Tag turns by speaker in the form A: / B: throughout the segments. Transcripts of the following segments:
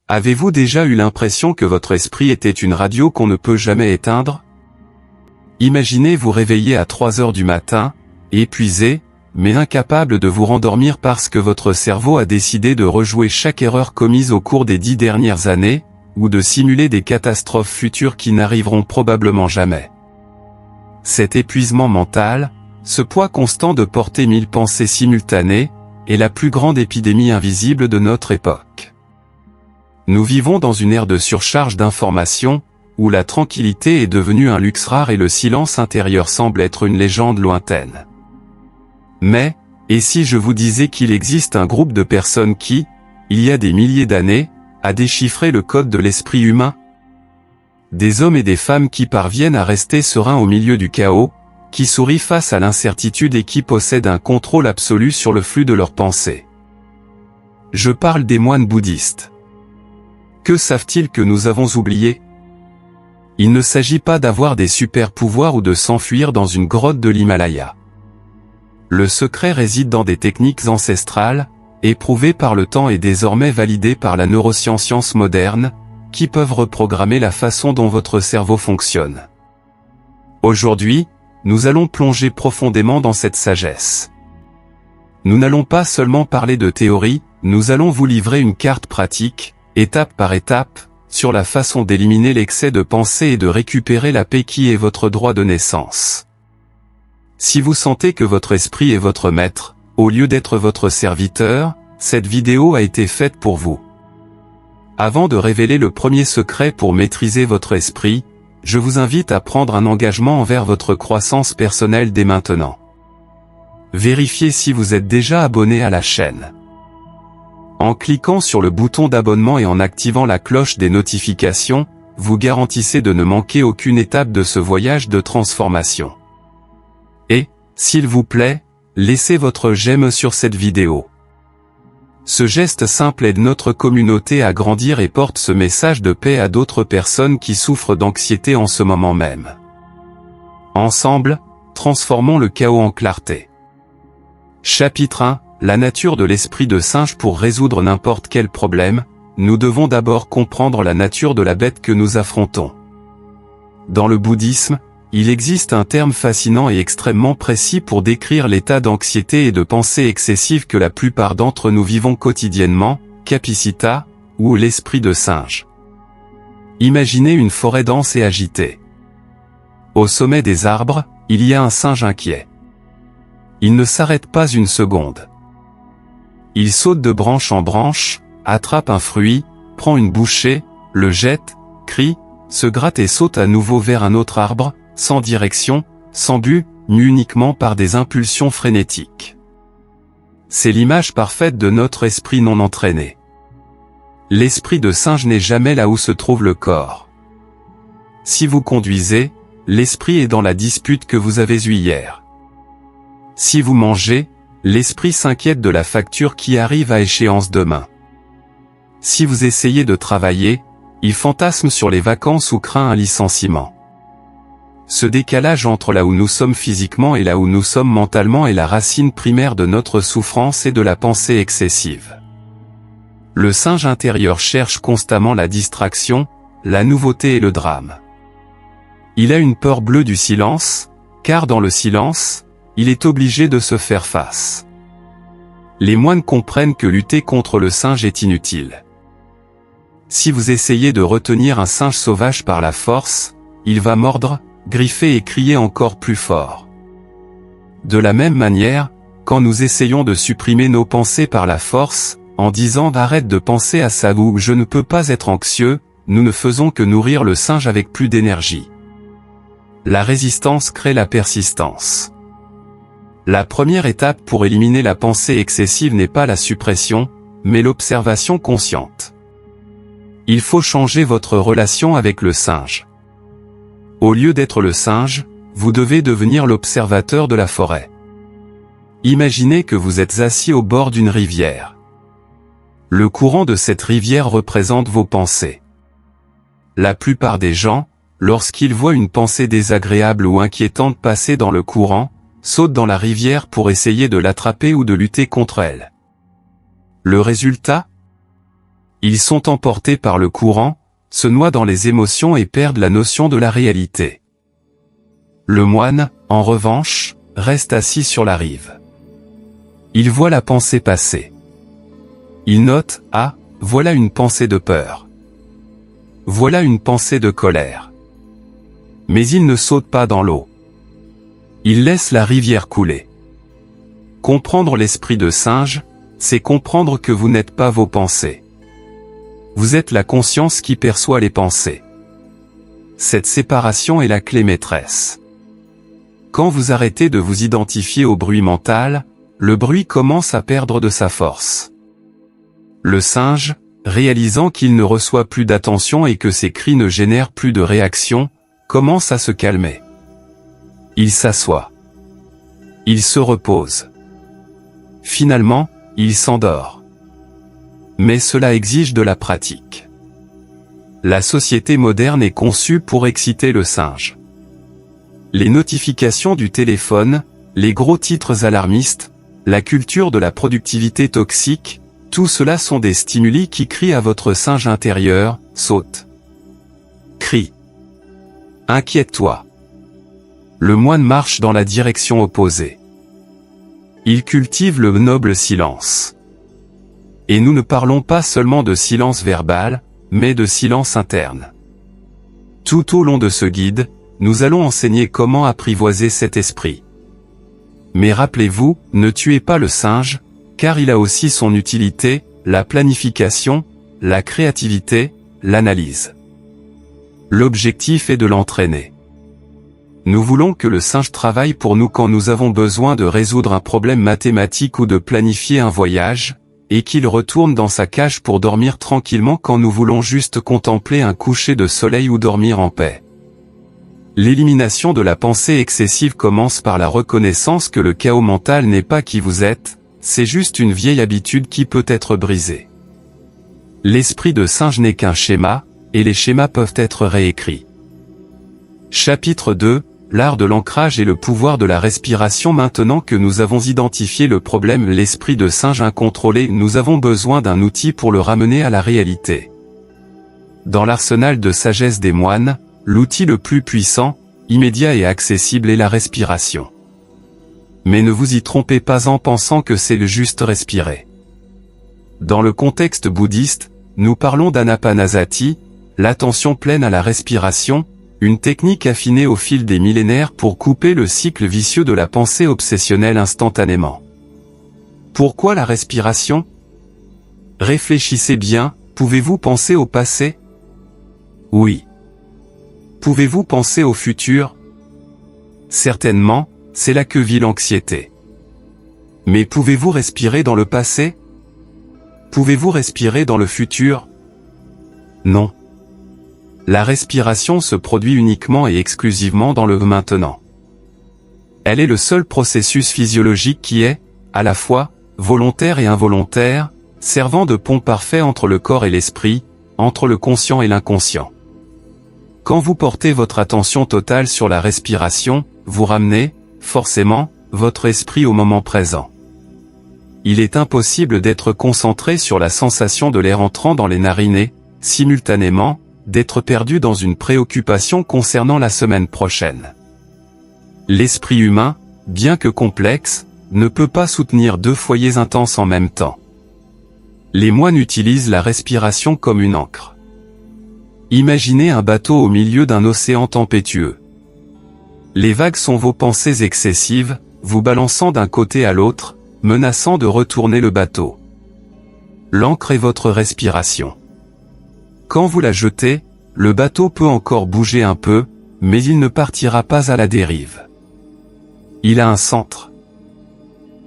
A: Avez-vous déjà eu l'impression que votre esprit était une radio qu'on ne peut jamais éteindre? Imaginez vous réveiller à 3 heures du matin, épuisé, mais incapable de vous rendormir parce que votre cerveau a décidé de rejouer chaque erreur commise au cours des 10 dernières années, ou de simuler des catastrophes futures qui n'arriveront probablement jamais. Cet épuisement mental, ce poids constant de porter 1000 pensées simultanées, est la plus grande épidémie invisible de notre époque. Nous vivons dans une ère de surcharge d'informations, où la tranquillité est devenue un luxe rare et le silence intérieur semble être une légende lointaine. Mais, et si je vous disais qu'il existe un groupe de personnes qui, il y a des milliers d'années, a déchiffré le code de l'esprit humain? Des hommes et des femmes qui parviennent à rester sereins au milieu du chaos, qui sourient face à l'incertitude et qui possèdent un contrôle absolu sur le flux de leurs pensées. Je parle des moines bouddhistes. Que savent-ils que nous avons oublié? Il ne s'agit pas d'avoir des super-pouvoirs ou de s'enfuir dans une grotte de l'Himalaya. Le secret réside dans des techniques ancestrales, éprouvées par le temps et désormais validées par la neuroscience moderne, qui peuvent reprogrammer la façon dont votre cerveau fonctionne. Aujourd'hui, nous allons plonger profondément dans cette sagesse. Nous n'allons pas seulement parler de théorie, nous allons vous livrer une carte pratique, étape par étape, sur la façon d'éliminer l'excès de pensée et de récupérer la paix qui est votre droit de naissance. Si vous sentez que votre esprit est votre maître, au lieu d'être votre serviteur, cette vidéo a été faite pour vous. Avant de révéler le premier secret pour maîtriser votre esprit, je vous invite à prendre un engagement envers votre croissance personnelle dès maintenant. Vérifiez si vous êtes déjà abonné à la chaîne. En cliquant sur le bouton d'abonnement et en activant la cloche des notifications, vous garantissez de ne manquer aucune étape de ce voyage de transformation. Et, s'il vous plaît, laissez votre j'aime sur cette vidéo. Ce geste simple aide notre communauté à grandir et porte ce message de paix à d'autres personnes qui souffrent d'anxiété en ce moment même. Ensemble, transformons le chaos en clarté. Chapitre 1. La nature de l'esprit de singe. Pour résoudre n'importe quel problème, nous devons d'abord comprendre la nature de la bête que nous affrontons. Dans le bouddhisme, il existe un terme fascinant et extrêmement précis pour décrire l'état d'anxiété et de pensée excessive que la plupart d'entre nous vivons quotidiennement, kapicita, ou l'esprit de singe. Imaginez une forêt dense et agitée. Au sommet des arbres, il y a un singe inquiet. Il ne s'arrête pas une seconde. Il saute de branche en branche, attrape un fruit, prend une bouchée, le jette, crie, se gratte et saute à nouveau vers un autre arbre, sans direction, sans but, mu uniquement par des impulsions frénétiques. C'est l'image parfaite de notre esprit non entraîné. L'esprit de singe n'est jamais là où se trouve le corps. Si vous conduisez, l'esprit est dans la dispute que vous avez eue hier. Si vous mangez, l'esprit s'inquiète de la facture qui arrive à échéance demain. Si vous essayez de travailler, il fantasme sur les vacances ou craint un licenciement. Ce décalage entre là où nous sommes physiquement et là où nous sommes mentalement est la racine primaire de notre souffrance et de la pensée excessive. Le singe intérieur cherche constamment la distraction, la nouveauté et le drame. Il a une peur bleue du silence, car dans le silence, il est obligé de se faire face. Les moines comprennent que lutter contre le singe est inutile. Si vous essayez de retenir un singe sauvage par la force, il va mordre, griffer et crier encore plus fort. De la même manière, quand nous essayons de supprimer nos pensées par la force, en disant « arrête de penser à ça » ou « je ne peux pas être anxieux », nous ne faisons que nourrir le singe avec plus d'énergie. La résistance crée la persistance. La première étape pour éliminer la pensée excessive n'est pas la suppression, mais l'observation consciente. Il faut changer votre relation avec le singe. Au lieu d'être le singe, vous devez devenir l'observateur de la forêt. Imaginez que vous êtes assis au bord d'une rivière. Le courant de cette rivière représente vos pensées. La plupart des gens, lorsqu'ils voient une pensée désagréable ou inquiétante passer dans le courant, sautent dans la rivière pour essayer de l'attraper ou de lutter contre elle. Le résultat ? Ils sont emportés par le courant, se noient dans les émotions et perdent la notion de la réalité. Le moine, en revanche, reste assis sur la rive. Il voit la pensée passer. Il note, ah, voilà une pensée de peur. Voilà une pensée de colère. Mais il ne saute pas dans l'eau. Il laisse la rivière couler. Comprendre l'esprit de singe, c'est comprendre que vous n'êtes pas vos pensées. Vous êtes la conscience qui perçoit les pensées. Cette séparation est la clé maîtresse. Quand vous arrêtez de vous identifier au bruit mental, le bruit commence à perdre de sa force. Le singe, réalisant qu'il ne reçoit plus d'attention et que ses cris ne génèrent plus de réaction, commence à se calmer. Il s'assoit. Il se repose. Finalement, il s'endort. Mais cela exige de la pratique. La société moderne est conçue pour exciter le singe. Les notifications du téléphone, les gros titres alarmistes, la culture de la productivité toxique, tout cela sont des stimuli qui crient à votre singe intérieur, saute. Crie. Inquiète-toi. Le moine marche dans la direction opposée. Il cultive le noble silence. Et nous ne parlons pas seulement de silence verbal, mais de silence interne. Tout au long de ce guide, nous allons enseigner comment apprivoiser cet esprit. Mais rappelez-vous, ne tuez pas le singe, car il a aussi son utilité, la planification, la créativité, l'analyse. L'objectif est de l'entraîner. Nous voulons que le singe travaille pour nous quand nous avons besoin de résoudre un problème mathématique ou de planifier un voyage, et qu'il retourne dans sa cage pour dormir tranquillement quand nous voulons juste contempler un coucher de soleil ou dormir en paix. L'élimination de la pensée excessive commence par la reconnaissance que le chaos mental n'est pas qui vous êtes, c'est juste une vieille habitude qui peut être brisée. L'esprit de singe n'est qu'un schéma, et les schémas peuvent être réécrits. Chapitre 2, l'art de l'ancrage et le pouvoir de la respiration. Maintenant que nous avons identifié le problème, l'esprit de singe incontrôlé, nous avons besoin d'un outil pour le ramener à la réalité. Dans l'arsenal de sagesse des moines, l'outil le plus puissant, immédiat et accessible est la respiration. Mais ne vous y trompez pas en pensant que c'est le juste respirer. Dans le contexte bouddhiste, nous parlons d'anapanasati, l'attention pleine à la respiration, une technique affinée au fil des millénaires pour couper le cycle vicieux de la pensée obsessionnelle instantanément. Pourquoi la respiration? Réfléchissez bien, pouvez-vous penser au passé? Oui. Pouvez-vous penser au futur? Certainement, c'est là que vit l'anxiété. Mais pouvez-vous respirer dans le passé? Pouvez-vous respirer dans le futur? Non. La respiration se produit uniquement et exclusivement dans le maintenant. Elle est le seul processus physiologique qui est, à la fois, volontaire et involontaire, servant de pont parfait entre le corps et l'esprit, entre le conscient et l'inconscient. Quand vous portez votre attention totale sur la respiration, vous ramenez, forcément, votre esprit au moment présent. Il est impossible d'être concentré sur la sensation de l'air entrant dans les narines et, simultanément, d'être perdu dans une préoccupation concernant la semaine prochaine. L'esprit humain, bien que complexe, ne peut pas soutenir deux foyers intenses en même temps. Les moines utilisent la respiration comme une ancre. Imaginez un bateau au milieu d'un océan tempétueux. Les vagues sont vos pensées excessives, vous balançant d'un côté à l'autre, menaçant de retourner le bateau. L'ancre est votre respiration. Quand vous la jetez, le bateau peut encore bouger un peu, mais il ne partira pas à la dérive. Il a un centre.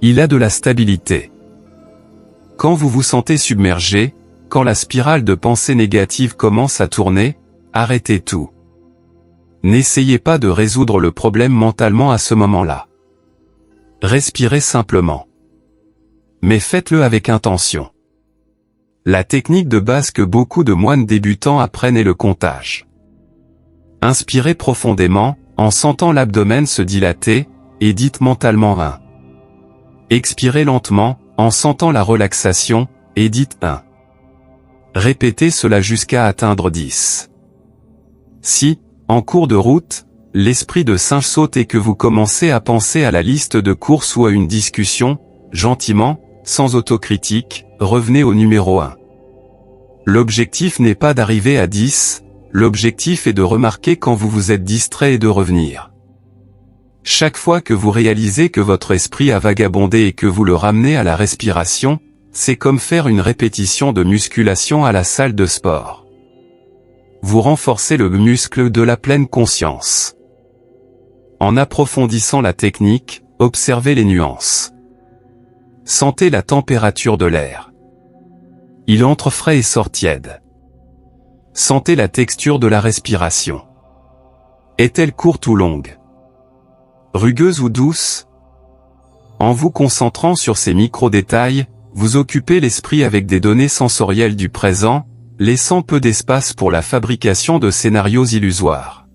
A: Il a de la stabilité. Quand vous vous sentez submergé, quand la spirale de pensées négatives commence à tourner, arrêtez tout. N'essayez pas de résoudre le problème mentalement à ce moment-là. Respirez simplement. Mais faites-le avec intention. La technique de base que beaucoup de moines débutants apprennent est le comptage. Inspirez profondément, en sentant l'abdomen se dilater, et dites mentalement 1. Expirez lentement, en sentant la relaxation, et dites 1. Répétez cela jusqu'à atteindre 10. Si, en cours de route, l'esprit de singe saute et que vous commencez à penser à la liste de courses ou à une discussion, gentiment, sans autocritique, revenez au numéro 1. L'objectif n'est pas d'arriver à 10, l'objectif est de remarquer quand vous vous êtes distrait et de revenir. Chaque fois que vous réalisez que votre esprit a vagabondé et que vous le ramenez à la respiration, c'est comme faire une répétition de musculation à la salle de sport. Vous renforcez le muscle de la pleine conscience. En approfondissant la technique, observez les nuances. Sentez la température de l'air. Il entre frais et sort tiède. Sentez la texture de la respiration. Est-elle courte ou longue? Rugueuse ou douce? En vous concentrant sur ces micro-détails, vous occupez l'esprit avec des données sensorielles du présent, laissant peu d'espace pour la fabrication de scénarios illusoires.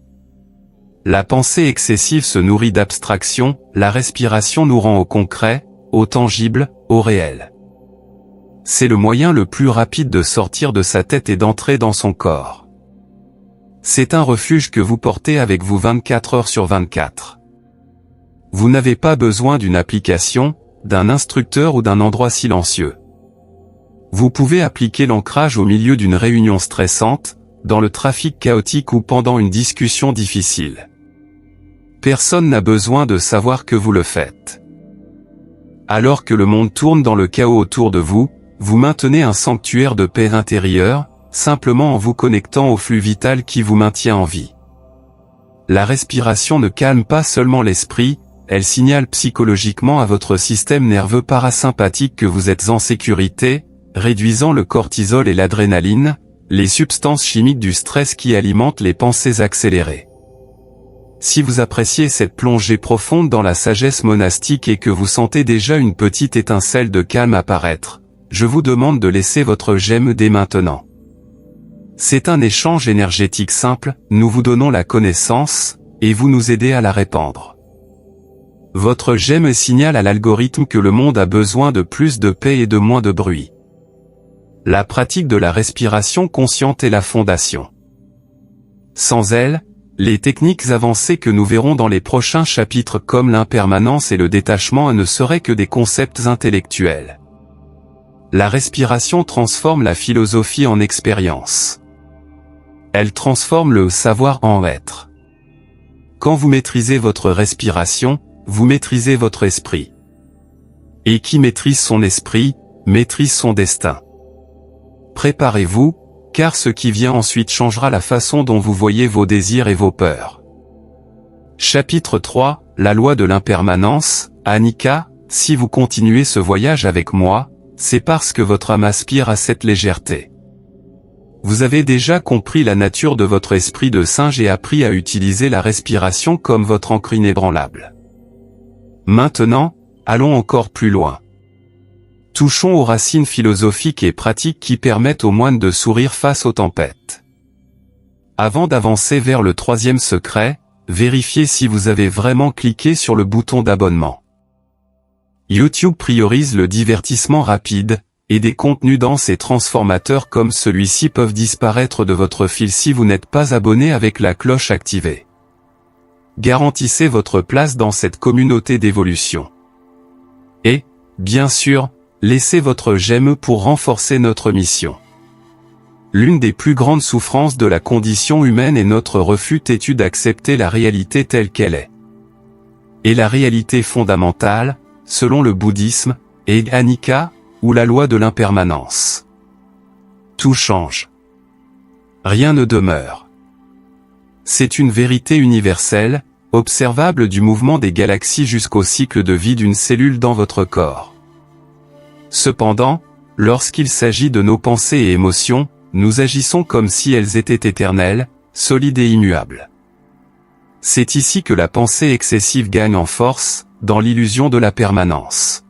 A: La pensée excessive se nourrit d'abstraction, la respiration nous rend au concret, au tangible, au réel. C'est le moyen le plus rapide de sortir de sa tête et d'entrer dans son corps. C'est un refuge que vous portez avec vous 24 heures sur 24. Vous n'avez pas besoin d'une application, d'un instructeur ou d'un endroit silencieux. Vous pouvez appliquer l'ancrage au milieu d'une réunion stressante, dans le trafic chaotique ou pendant une discussion difficile. Personne n'a besoin de savoir que vous le faites. Alors que le monde tourne dans le chaos autour de vous, vous maintenez un sanctuaire de paix intérieure, simplement en vous connectant au flux vital qui vous maintient en vie. La respiration ne calme pas seulement l'esprit, elle signale psychologiquement à votre système nerveux parasympathique que vous êtes en sécurité, réduisant le cortisol et l'adrénaline, les substances chimiques du stress qui alimentent les pensées accélérées. Si vous appréciez cette plongée profonde dans la sagesse monastique et que vous sentez déjà une petite étincelle de calme apparaître, je vous demande de laisser votre j'aime dès maintenant. C'est un échange énergétique simple, nous vous donnons la connaissance, et vous nous aidez à la répandre. Votre j'aime signale à l'algorithme que le monde a besoin de plus de paix et de moins de bruit. La pratique de la respiration consciente est la fondation. Sans elle, les techniques avancées que nous verrons dans les prochains chapitres comme l'impermanence et le détachement ne seraient que des concepts intellectuels. La respiration transforme la philosophie en expérience. Elle transforme le savoir en être. Quand vous maîtrisez votre respiration, vous maîtrisez votre esprit. Et qui maîtrise son esprit, maîtrise son destin. Préparez-vous, car ce qui vient ensuite changera la façon dont vous voyez vos désirs et vos peurs. Chapitre 3, la loi de l'impermanence. Annika, si vous continuez ce voyage avec moi, c'est parce que votre âme aspire à cette légèreté. Vous avez déjà compris la nature de votre esprit de singe et appris à utiliser la respiration comme votre ancre inébranlable. Maintenant, allons encore plus loin. Touchons aux racines philosophiques et pratiques qui permettent aux moines de sourire face aux tempêtes. Avant d'avancer vers le troisième secret, vérifiez si vous avez vraiment cliqué sur le bouton d'abonnement. YouTube priorise le divertissement rapide, et des contenus denses et transformateurs comme celui-ci peuvent disparaître de votre fil si vous n'êtes pas abonné avec la cloche activée. Garantissez votre place dans cette communauté d'évolution. Et, bien sûr, laissez votre j'aime pour renforcer notre mission. L'une des plus grandes souffrances de la condition humaine est notre refus têtu d'accepter la réalité telle qu'elle est. Et la réalité fondamentale, selon le bouddhisme, est Anicca, ou la loi de l'impermanence. Tout change. Rien ne demeure. C'est une vérité universelle, observable du mouvement des galaxies jusqu'au cycle de vie d'une cellule dans votre corps. Cependant, lorsqu'il s'agit de nos pensées et émotions, nous agissons comme si elles étaient éternelles, solides et immuables. C'est ici que la pensée excessive gagne en force, dans l'illusion de la permanence.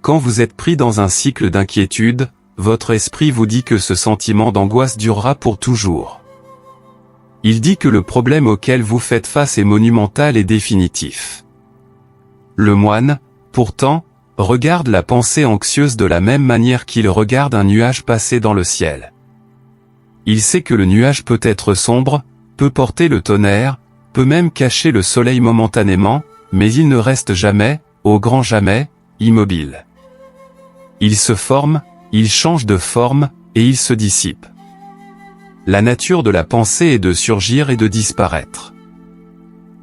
A: Quand vous êtes pris dans un cycle d'inquiétude, votre esprit vous dit que ce sentiment d'angoisse durera pour toujours. Il dit que le problème auquel vous faites face est monumental et définitif. Le moine, pourtant, regarde la pensée anxieuse de la même manière qu'il regarde un nuage passer dans le ciel. Il sait que le nuage peut être sombre, peut porter le tonnerre, peut même cacher le soleil momentanément, mais il ne reste jamais, au grand jamais, immobile. Il se forme, il change de forme, et il se dissipe. La nature de la pensée est de surgir et de disparaître.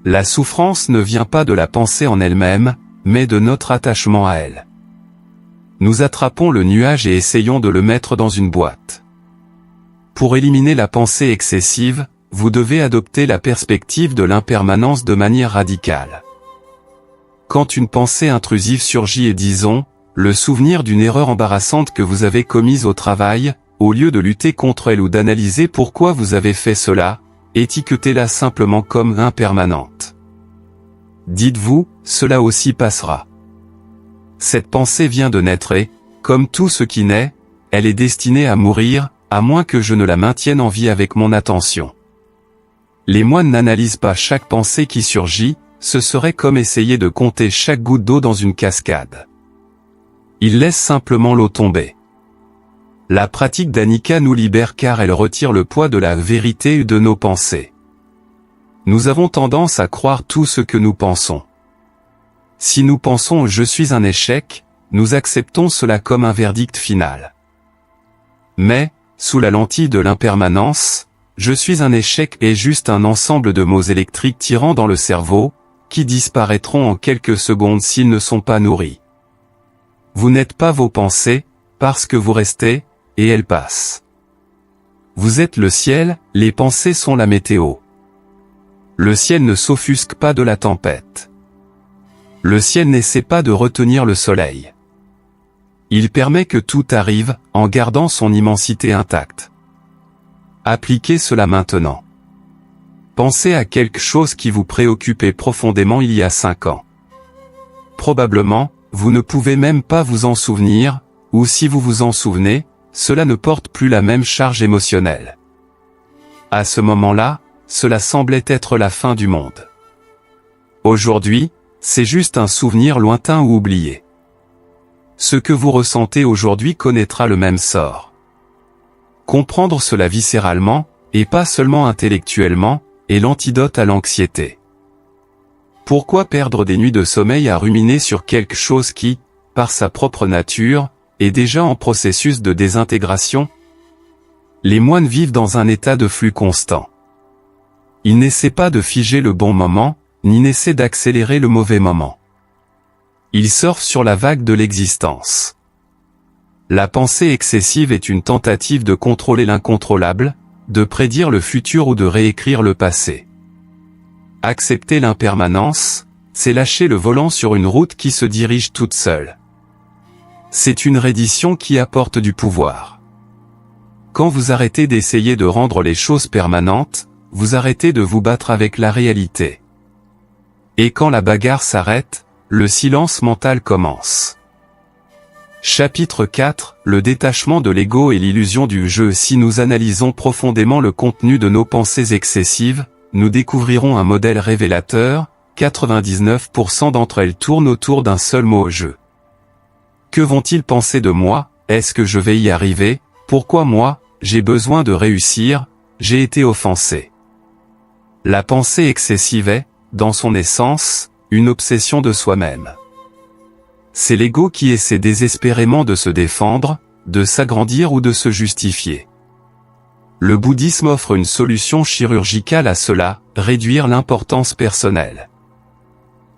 A: La souffrance ne vient pas de la pensée en elle-même, mais de notre attachement à elle. Nous attrapons le nuage et essayons de le mettre dans une boîte. Pour éliminer la pensée excessive, vous devez adopter la perspective de l'impermanence de manière radicale. Quand une pensée intrusive surgit et disons, le souvenir d'une erreur embarrassante que vous avez commise au travail, au lieu de lutter contre elle ou d'analyser pourquoi vous avez fait cela, étiquetez-la simplement comme impermanente. Dites-vous, cela aussi passera. Cette pensée vient de naître et, comme tout ce qui naît, elle est destinée à mourir, à moins que je ne la maintienne en vie avec mon attention. Les moines n'analysent pas chaque pensée qui surgit, ce serait comme essayer de compter chaque goutte d'eau dans une cascade. Ils laissent simplement l'eau tomber. La pratique d'Anika nous libère car elle retire le poids de la vérité et de nos pensées. Nous avons tendance à croire tout ce que nous pensons. Si nous pensons « je suis un échec », nous acceptons cela comme un verdict final. Mais, sous la lentille de l'impermanence, « je suis un échec » est juste un ensemble de mots électriques tirant dans le cerveau, qui disparaîtront en quelques secondes s'ils ne sont pas nourris. Vous n'êtes pas vos pensées, parce que vous restez, et elles passent. Vous êtes le ciel, les pensées sont la météo. Le ciel ne s'offusque pas de la tempête. Le ciel n'essaie pas de retenir le soleil. Il permet que tout arrive, en gardant son immensité intacte. Appliquez cela maintenant. Pensez à quelque chose qui vous préoccupait profondément il y a 5 ans. Probablement, vous ne pouvez même pas vous en souvenir, ou si vous vous en souvenez, cela ne porte plus la même charge émotionnelle. À ce moment-là, cela semblait être la fin du monde. Aujourd'hui, c'est juste un souvenir lointain ou oublié. Ce que vous ressentez aujourd'hui connaîtra le même sort. Comprendre cela viscéralement, et pas seulement intellectuellement, est l'antidote à l'anxiété. Pourquoi perdre des nuits de sommeil à ruminer sur quelque chose qui, par sa propre nature, est déjà en processus de désintégration? Les moines vivent dans un état de flux constant. Ils n'essaient pas de figer le bon moment, ni n'essaient d'accélérer le mauvais moment. Ils surfent sur la vague de l'existence. La pensée excessive est une tentative de contrôler l'incontrôlable, de prédire le futur ou de réécrire le passé. Accepter l'impermanence, c'est lâcher le volant sur une route qui se dirige toute seule. C'est une reddition qui apporte du pouvoir. Quand vous arrêtez d'essayer de rendre les choses permanentes, vous arrêtez de vous battre avec la réalité. Et quand la bagarre s'arrête, le silence mental commence. Chapitre 4, le détachement de l'ego et l'illusion du jeu. Si nous analysons profondément le contenu de nos pensées excessives, nous découvrirons un modèle révélateur, 99% d'entre elles tournent autour d'un seul mot « jeu ». Que vont-ils penser de moi? Est-ce que je vais y arriver? Pourquoi moi? J'ai besoin de réussir, j'ai été offensé. La pensée excessive est, dans son essence, une obsession de soi-même. C'est l'ego qui essaie désespérément de se défendre, de s'agrandir ou de se justifier. Le bouddhisme offre une solution chirurgicale à cela, réduire l'importance personnelle.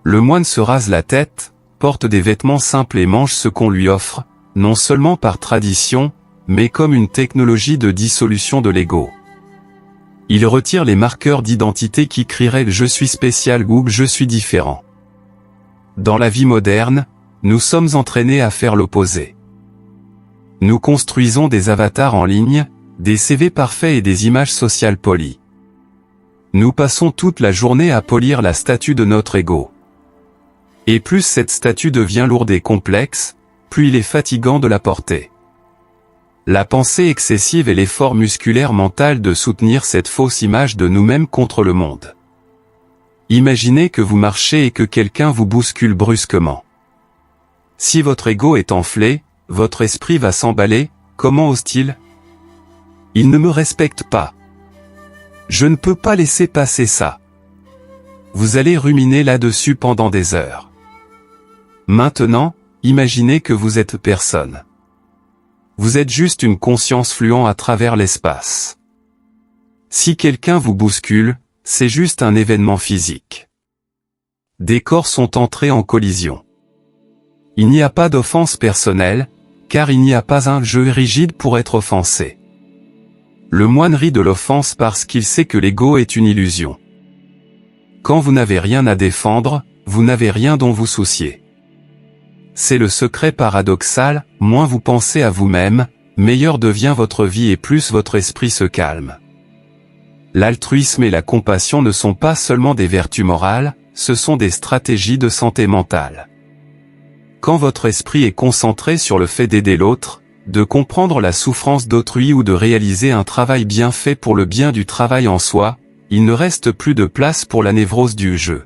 A: Le moine se rase la tête, porte des vêtements simples et mange ce qu'on lui offre, non seulement par tradition, mais comme une technologie de dissolution de l'ego. Il retire les marqueurs d'identité qui crieraient le « je suis spécial » ou « je suis différent ». Dans la vie moderne, nous sommes entraînés à faire l'opposé. Nous construisons des avatars en ligne, des CV parfaits et des images sociales polies. Nous passons toute la journée à polir la statue de notre ego. Et plus cette statue devient lourde et complexe, plus il est fatigant de la porter. La pensée excessive est l'effort musculaire mental de soutenir cette fausse image de nous-mêmes contre le monde. Imaginez que vous marchez et que quelqu'un vous bouscule brusquement. Si votre ego est enflé, votre esprit va s'emballer. Comment ose-t-il? Il ne me respecte pas. Je ne peux pas laisser passer ça. Vous allez ruminer là-dessus pendant des heures. Maintenant, imaginez que vous êtes personne. Vous êtes juste une conscience fluant à travers l'espace. Si quelqu'un vous bouscule, c'est juste un événement physique. Des corps sont entrés en collision. Il n'y a pas d'offense personnelle, car il n'y a pas un jeu rigide pour être offensé. Le moine rit de l'offense parce qu'il sait que l'ego est une illusion. Quand vous n'avez rien à défendre, vous n'avez rien dont vous soucier. C'est le secret paradoxal, moins vous pensez à vous-même, meilleure devient votre vie et plus votre esprit se calme. L'altruisme et la compassion ne sont pas seulement des vertus morales, ce sont des stratégies de santé mentale. Quand votre esprit est concentré sur le fait d'aider l'autre, de comprendre la souffrance d'autrui ou de réaliser un travail bien fait pour le bien du travail en soi, il ne reste plus de place pour la névrose du jeu.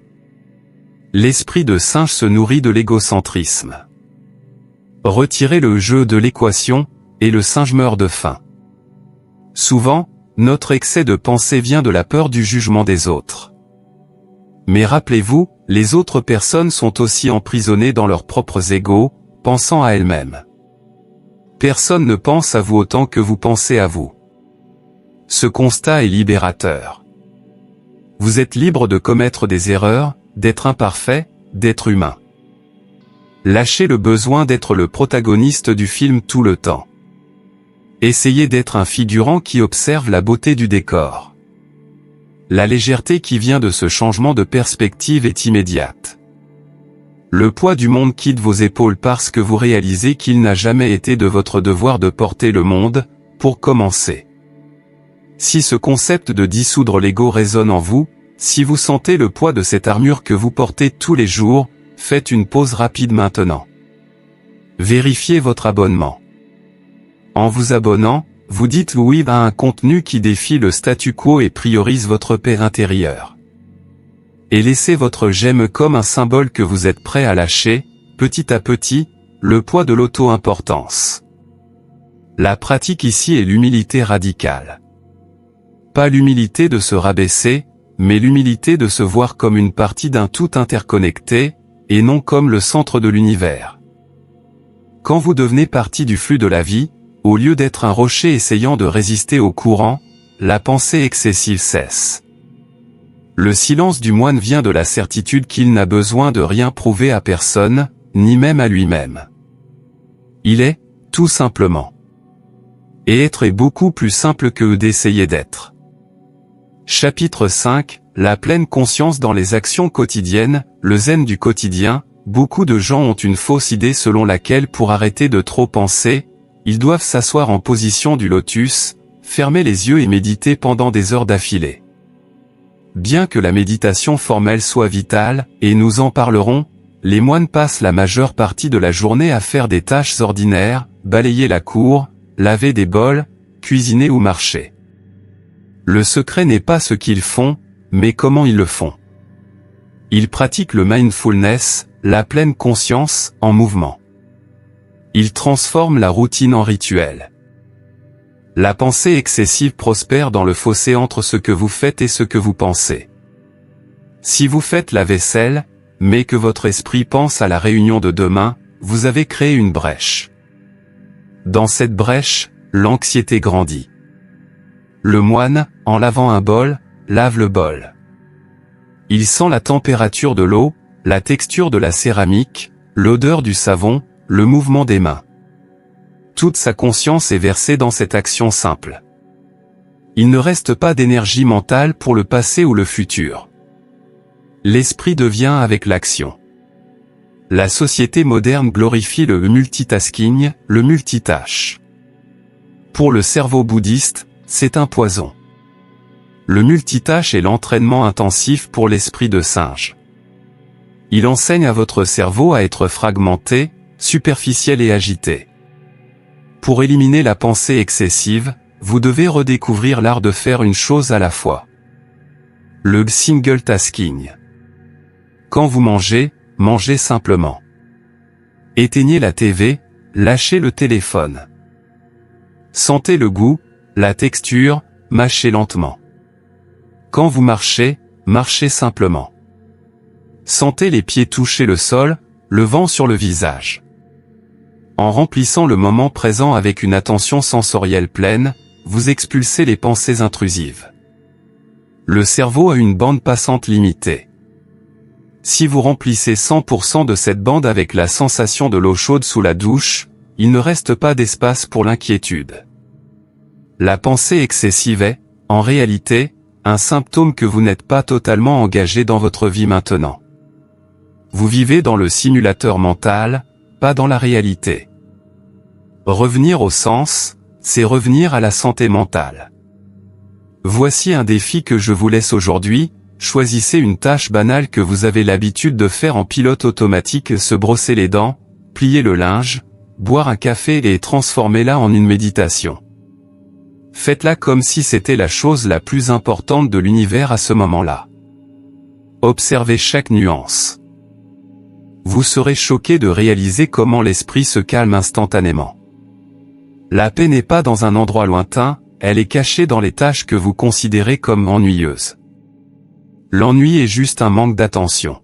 A: L'esprit de singe se nourrit de l'égocentrisme. Retirez le jeu de l'équation, et le singe meurt de faim. Souvent, notre excès de pensée vient de la peur du jugement des autres. Mais rappelez-vous, les autres personnes sont aussi emprisonnées dans leurs propres égos, pensant à elles-mêmes. Personne ne pense à vous autant que vous pensez à vous. Ce constat est libérateur. Vous êtes libre de commettre des erreurs, d'être imparfait, d'être humain. Lâchez le besoin d'être le protagoniste du film tout le temps. Essayez d'être un figurant qui observe la beauté du décor. La légèreté qui vient de ce changement de perspective est immédiate. Le poids du monde quitte vos épaules parce que vous réalisez qu'il n'a jamais été de votre devoir de porter le monde, pour commencer. Si ce concept de dissoudre l'ego résonne en vous, si vous sentez le poids de cette armure que vous portez tous les jours, faites une pause rapide maintenant. Vérifiez votre abonnement. En vous abonnant, vous dites oui à un contenu qui défie le statu quo et priorise votre paix intérieure. Et laissez votre j'aime comme un symbole que vous êtes prêt à lâcher, petit à petit, le poids de l'auto-importance. La pratique ici est l'humilité radicale. Pas l'humilité de se rabaisser, mais l'humilité de se voir comme une partie d'un tout interconnecté, et non comme le centre de l'univers. Quand vous devenez partie du flux de la vie, au lieu d'être un rocher essayant de résister au courant, la pensée excessive cesse. Le silence du moine vient de la certitude qu'il n'a besoin de rien prouver à personne, ni même à lui-même. Il est, tout simplement. Et être est beaucoup plus simple que d'essayer d'être. Chapitre 5, la pleine conscience dans les actions quotidiennes, le zen du quotidien. Beaucoup de gens ont une fausse idée selon laquelle pour arrêter de trop penser, ils doivent s'asseoir en position du lotus, fermer les yeux et méditer pendant des heures d'affilée. Bien que la méditation formelle soit vitale, et nous en parlerons, les moines passent la majeure partie de la journée à faire des tâches ordinaires, balayer la cour, laver des bols, cuisiner ou marcher. Le secret n'est pas ce qu'ils font, mais comment ils le font. Ils pratiquent le mindfulness, la pleine conscience, en mouvement. Ils transforment la routine en rituel. La pensée excessive prospère dans le fossé entre ce que vous faites et ce que vous pensez. Si vous faites la vaisselle, mais que votre esprit pense à la réunion de demain, vous avez créé une brèche. Dans cette brèche, l'anxiété grandit. Le moine, en lavant un bol, lave le bol. Il sent la température de l'eau, la texture de la céramique, l'odeur du savon, le mouvement des mains. Toute sa conscience est versée dans cette action simple. Il ne reste pas d'énergie mentale pour le passé ou le futur. L'esprit devient avec l'action. La société moderne glorifie le multitasking, le multitâche. Pour le cerveau bouddhiste, c'est un poison. Le multitâche est l'entraînement intensif pour l'esprit de singe. Il enseigne à votre cerveau à être fragmenté, superficiel et agité. Pour éliminer la pensée excessive, vous devez redécouvrir l'art de faire une chose à la fois. Le single tasking. Quand vous mangez, mangez simplement. Éteignez la TV, lâchez le téléphone. Sentez le goût, la texture, mâchez lentement. Quand vous marchez, marchez simplement. Sentez les pieds toucher le sol, le vent sur le visage. En remplissant le moment présent avec une attention sensorielle pleine, vous expulsez les pensées intrusives. Le cerveau a une bande passante limitée. Si vous remplissez 100% de cette bande avec la sensation de l'eau chaude sous la douche, il ne reste pas d'espace pour l'inquiétude. La pensée excessive est, en réalité, un symptôme que vous n'êtes pas totalement engagé dans votre vie maintenant. Vous vivez dans le simulateur mental, pas dans la réalité. Revenir au sens, c'est revenir à la santé mentale. Voici un défi que je vous laisse aujourd'hui. Choisissez une tâche banale que vous avez l'habitude de faire en pilote automatique, se brosser les dents, plier le linge, boire un café et transformez-la en une méditation. Faites-la comme si c'était la chose la plus importante de l'univers à ce moment-là. Observez chaque nuance. Vous serez choqué de réaliser comment l'esprit se calme instantanément. La paix n'est pas dans un endroit lointain, elle est cachée dans les tâches que vous considérez comme ennuyeuses. L'ennui est juste un manque d'attention.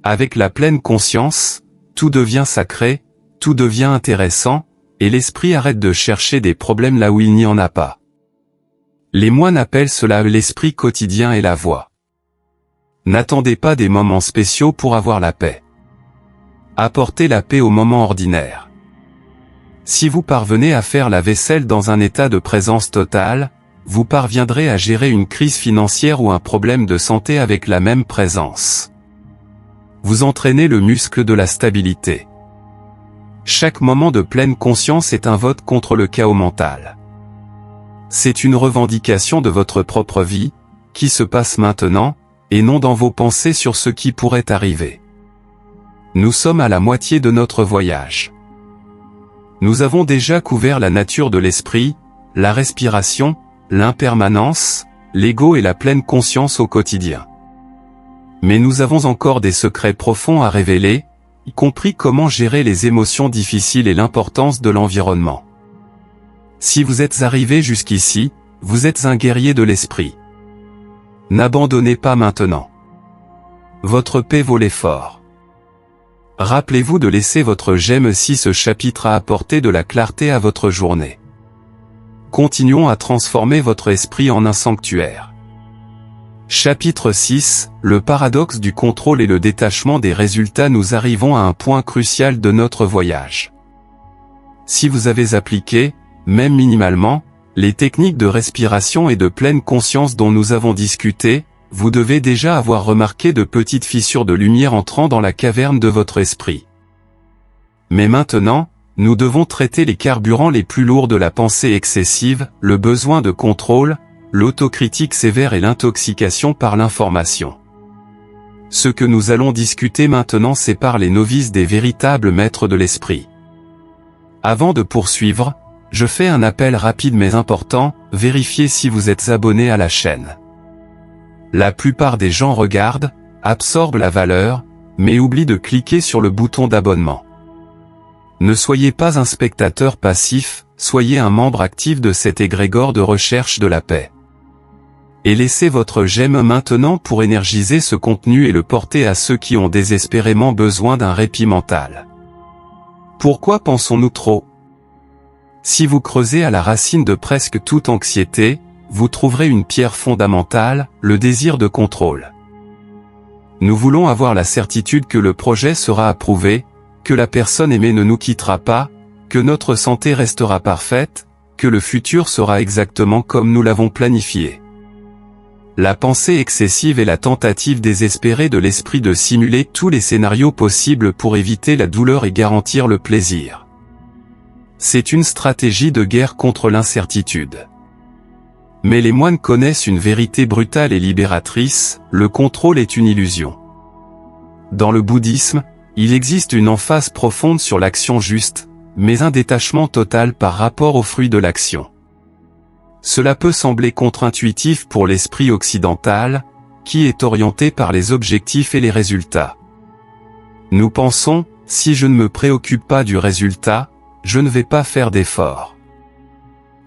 A: Avec la pleine conscience, tout devient sacré, tout devient intéressant, et l'esprit arrête de chercher des problèmes là où il n'y en a pas. Les moines appellent cela l'esprit quotidien et la voie. N'attendez pas des moments spéciaux pour avoir la paix. Apportez la paix au moment ordinaire. Si vous parvenez à faire la vaisselle dans un état de présence totale, vous parviendrez à gérer une crise financière ou un problème de santé avec la même présence. Vous entraînez le muscle de la stabilité. Chaque moment de pleine conscience est un vote contre le chaos mental. C'est une revendication de votre propre vie, qui se passe maintenant, et non dans vos pensées sur ce qui pourrait arriver. Nous sommes à la moitié de notre voyage. Nous avons déjà couvert la nature de l'esprit, la respiration, l'impermanence, l'ego et la pleine conscience au quotidien. Mais nous avons encore des secrets profonds à révéler, y compris comment gérer les émotions difficiles et l'importance de l'environnement. Si vous êtes arrivé jusqu'ici, vous êtes un guerrier de l'esprit. N'abandonnez pas maintenant. Votre paix vaut l'effort. Rappelez-vous de laisser votre j'aime si ce chapitre a apporté de la clarté à votre journée. Continuons à transformer votre esprit en un sanctuaire. Chapitre 6, le paradoxe du contrôle et le détachement des résultats. Nous arrivons à un point crucial de notre voyage. Si vous avez appliqué, même minimalement, les techniques de respiration et de pleine conscience dont nous avons discuté, vous devez déjà avoir remarqué de petites fissures de lumière entrant dans la caverne de votre esprit. Mais maintenant, nous devons traiter les carburants les plus lourds de la pensée excessive, le besoin de contrôle, l'autocritique sévère et l'intoxication par l'information. Ce que nous allons discuter maintenant sépare les novices des véritables maîtres de l'esprit. Avant de poursuivre, je fais un appel rapide mais important, vérifiez si vous êtes abonné à la chaîne. La plupart des gens regardent, absorbent la valeur, mais oublient de cliquer sur le bouton d'abonnement. Ne soyez pas un spectateur passif, soyez un membre actif de cet égrégore de recherche de la paix. Et laissez votre j'aime maintenant pour énergiser ce contenu et le porter à ceux qui ont désespérément besoin d'un répit mental. Pourquoi pensons-nous trop ? Si vous creusez à la racine de presque toute anxiété, vous trouverez une pierre fondamentale, le désir de contrôle. Nous voulons avoir la certitude que le projet sera approuvé, que la personne aimée ne nous quittera pas, que notre santé restera parfaite, que le futur sera exactement comme nous l'avons planifié. La pensée excessive est la tentative désespérée de l'esprit de simuler tous les scénarios possibles pour éviter la douleur et garantir le plaisir. C'est une stratégie de guerre contre l'incertitude. Mais les moines connaissent une vérité brutale et libératrice, le contrôle est une illusion. Dans le bouddhisme, il existe une emphase profonde sur l'action juste, mais un détachement total par rapport au fruit de l'action. Cela peut sembler contre-intuitif pour l'esprit occidental, qui est orienté par les objectifs et les résultats. Nous pensons, si je ne me préoccupe pas du résultat, je ne vais pas faire d'efforts.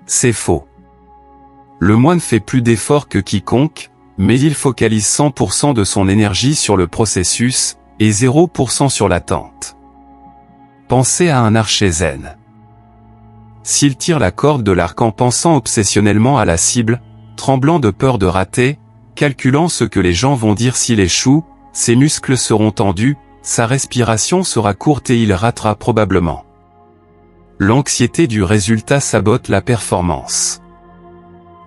A: C'est faux. Le moine fait plus d'efforts que quiconque, mais il focalise 100% de son énergie sur le processus, et 0% sur l'attente. Pensez à un archer zen. S'il tire la corde de l'arc en pensant obsessionnellement à la cible, tremblant de peur de rater, calculant ce que les gens vont dire s'il échoue, ses muscles seront tendus, sa respiration sera courte et il ratera probablement. L'anxiété du résultat sabote la performance.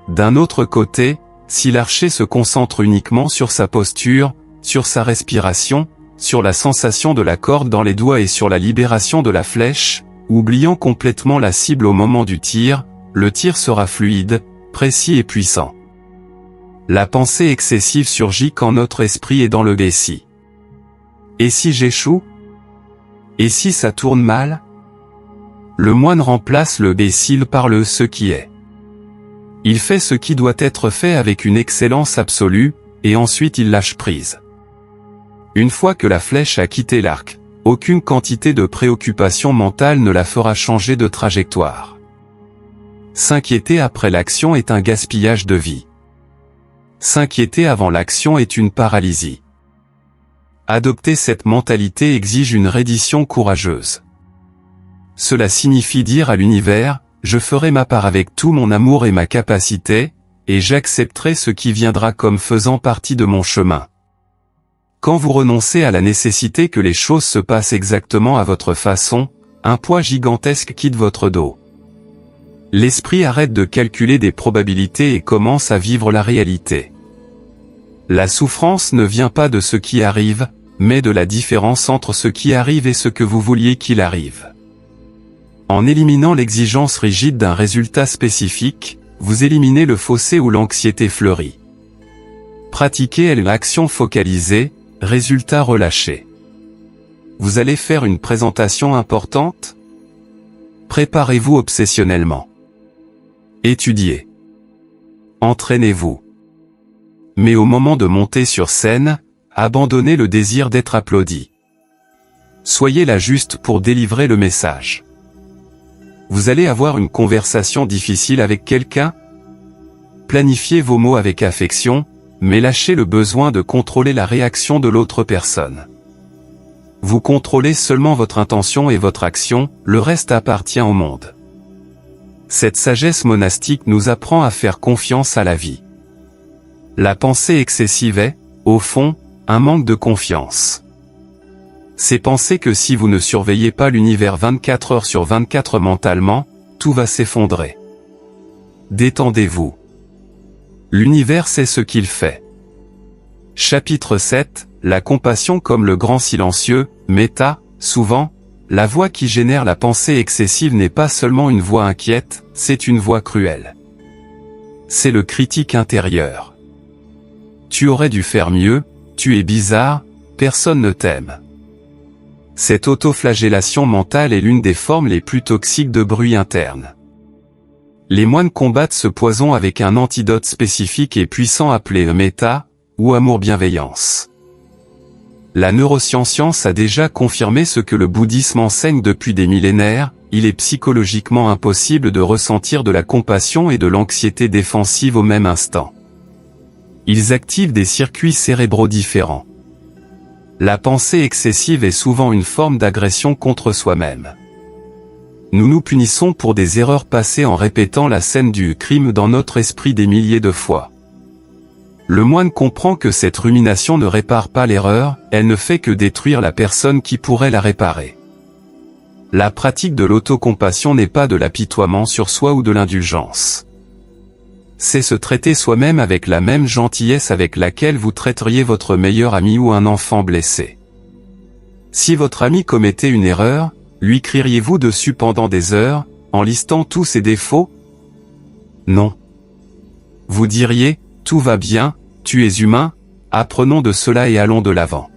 A: D'un autre côté, si l'archer se concentre uniquement sur sa posture, sur sa respiration, sur la sensation de la corde dans les doigts et sur la libération de la flèche, oubliant complètement la cible au moment du tir, le tir sera fluide, précis et puissant. La pensée excessive surgit quand notre esprit est dans le « et si ». Et si j'échoue? Et si ça tourne mal? Le moine remplace le « et si » par le « ce qui est ». Il fait ce qui doit être fait avec une excellence absolue, et ensuite il lâche prise. Une fois que la flèche a quitté l'arc, aucune quantité de préoccupation mentale ne la fera changer de trajectoire. S'inquiéter après l'action est un gaspillage de vie. S'inquiéter avant l'action est une paralysie. Adopter cette mentalité exige une reddition courageuse. Cela signifie dire à l'univers, je ferai ma part avec tout mon amour et ma capacité, et j'accepterai ce qui viendra comme faisant partie de mon chemin. Quand vous renoncez à la nécessité que les choses se passent exactement à votre façon, un poids gigantesque quitte votre dos. L'esprit arrête de calculer des probabilités et commence à vivre la réalité. La souffrance ne vient pas de ce qui arrive, mais de la différence entre ce qui arrive et ce que vous vouliez qu'il arrive. En éliminant l'exigence rigide d'un résultat spécifique, vous éliminez le fossé où l'anxiété fleurit. Pratiquez l'action focalisée, résultat relâché. Vous allez faire une présentation importante? Préparez-vous obsessionnellement. Étudiez. Entraînez-vous. Mais au moment de monter sur scène, abandonnez le désir d'être applaudi. Soyez là juste pour délivrer le message. Vous allez avoir une conversation difficile avec quelqu'un? Planifiez vos mots avec affection, mais lâchez le besoin de contrôler la réaction de l'autre personne. Vous contrôlez seulement votre intention et votre action, le reste appartient au monde. Cette sagesse monastique nous apprend à faire confiance à la vie. La pensée excessive est, au fond, un manque de confiance. C'est penser que si vous ne surveillez pas l'univers 24 heures sur 24 mentalement, tout va s'effondrer. Détendez-vous. L'univers sait ce qu'il fait. Chapitre 7, la compassion comme le grand silencieux, méta, souvent, la voix qui génère la pensée excessive n'est pas seulement une voix inquiète, c'est une voix cruelle. C'est le critique intérieur. Tu aurais dû faire mieux, tu es bizarre, personne ne t'aime. Cette autoflagellation mentale est l'une des formes les plus toxiques de bruit interne. Les moines combattent ce poison avec un antidote spécifique et puissant appelé méta, ou amour-bienveillance. La neuroscience a déjà confirmé ce que le bouddhisme enseigne depuis des millénaires, il est psychologiquement impossible de ressentir de la compassion et de l'anxiété défensive au même instant. Ils activent des circuits cérébraux différents. La pensée excessive est souvent une forme d'agression contre soi-même. Nous nous punissons pour des erreurs passées en répétant la scène du crime dans notre esprit des milliers de fois. Le moine comprend que cette rumination ne répare pas l'erreur, elle ne fait que détruire la personne qui pourrait la réparer. La pratique de l'autocompassion n'est pas de l'apitoiement sur soi ou de l'indulgence. C'est se traiter soi-même avec la même gentillesse avec laquelle vous traiteriez votre meilleur ami ou un enfant blessé. Si votre ami commettait une erreur, lui crieriez-vous dessus pendant des heures, en listant tous ses défauts? Non. Vous diriez, tout va bien, tu es humain, apprenons de cela et allons de l'avant.